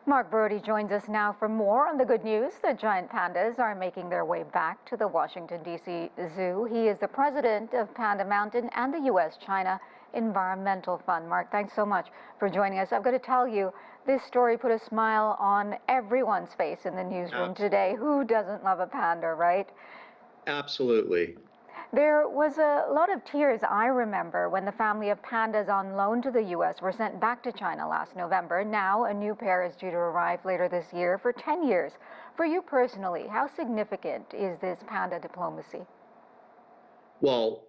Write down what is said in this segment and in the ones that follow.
Marc Brody joins us now for more on the good news. The giant pandas are making their way back to the Washington, D.C. Zoo. He is the president of Panda Mountain and the U.S. China Environmental Fund. Marc, thanks so much for joining us. I've got to tell you, this story put a smile on everyone's face in the newsroom today. Who doesn't love a panda, right? Absolutely. There was a lot of tears, I remember, when the family of pandas on loan to the U.S. were sent back to China last November. Now a new pair is due to arrive later this year for 10 years. For you personally, how significant is this panda diplomacy? Well,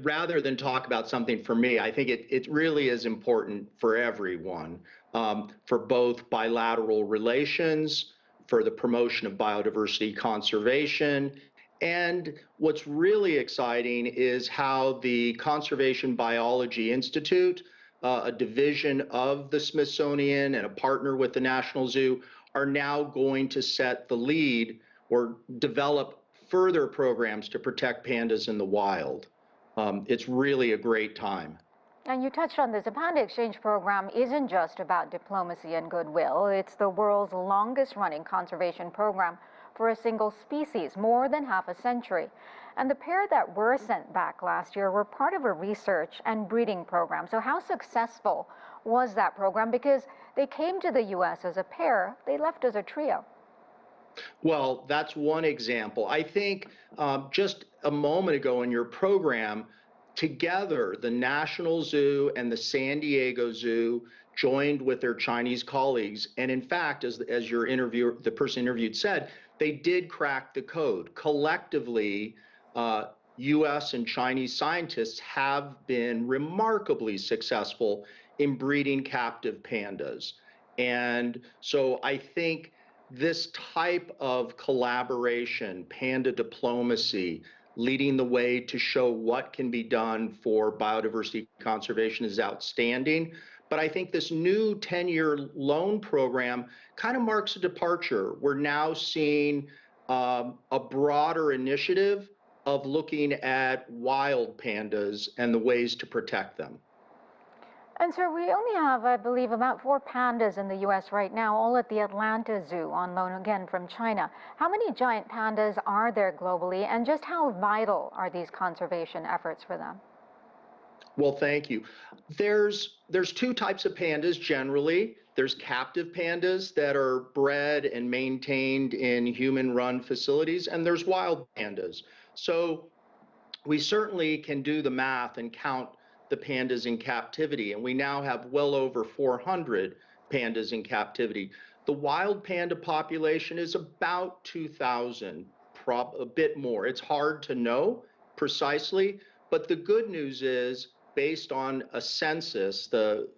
rather than talk about something for me, I think it really is important for everyone, for both bilateral relations, for the promotion of biodiversity conservation. And what's really exciting is how the Conservation Biology Institute, a division of the Smithsonian and a partner with the National Zoo, are now going to set the lead or develop further programs to protect pandas in the wild. It's really a great time. And you touched on this. The Panda Exchange Program isn't just about diplomacy and goodwill. It's the world's longest running conservation program for a single species, more than half a century. And the pair that were sent back last year were part of a research and breeding program. So how successful was that program? Because they came to the U.S. as a pair, they left as a trio. Well, that's one example. I think just a moment ago in your program, together, the National Zoo and the San Diego Zoo joined with their Chinese colleagues. And in fact, as the person interviewed said, they did crack the code. Collectively, U.S. and Chinese scientists have been remarkably successful in breeding captive pandas. And so I think this type of collaboration, panda diplomacy, leading the way to show what can be done for biodiversity conservation is outstanding. But I think this new 10-year loan program kind of marks a departure. We're now seeing a broader initiative of looking at wild pandas and the ways to protect them. And sir, we only have, I believe, about 4 pandas in the U.S. right now, all at the Atlanta Zoo on loan again from China. How many giant pandas are there globally, and just how vital are these conservation efforts for them? Well, thank you. There's 2 types of pandas generally. There's captive pandas that are bred and maintained in human-run facilities, and there's wild pandas. So we certainly can do the math and count the pandas in captivity, and we now have well over 400 pandas in captivity. The wild panda population is about 2,000, a bit more. It's hard to know precisely, but the good news is, based on a census, the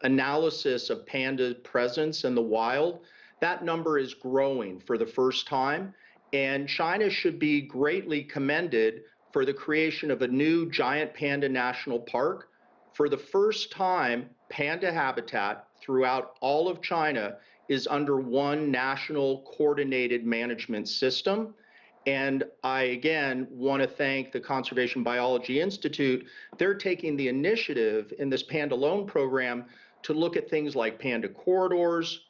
analysis of panda presence in the wild, that number is growing for the first time, and China should be greatly commended for the creation of a new giant panda national park. For the first time, panda habitat throughout all of China is under one national coordinated management system. And I, again, want to thank the Conservation Biology Institute. They're taking the initiative in this Panda Loan Program to look at things like panda corridors,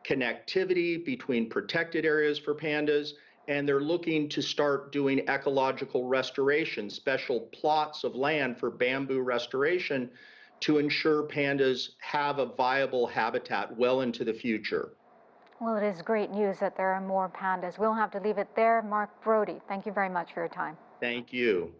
connectivity between protected areas for pandas, and they're looking to start doing ecological restoration, special plots of land for bamboo restoration to ensure pandas have a viable habitat well into the future. Well, it is great news that there are more pandas. We'll have to leave it there. Marc Brody, thank you very much for your time. Thank you.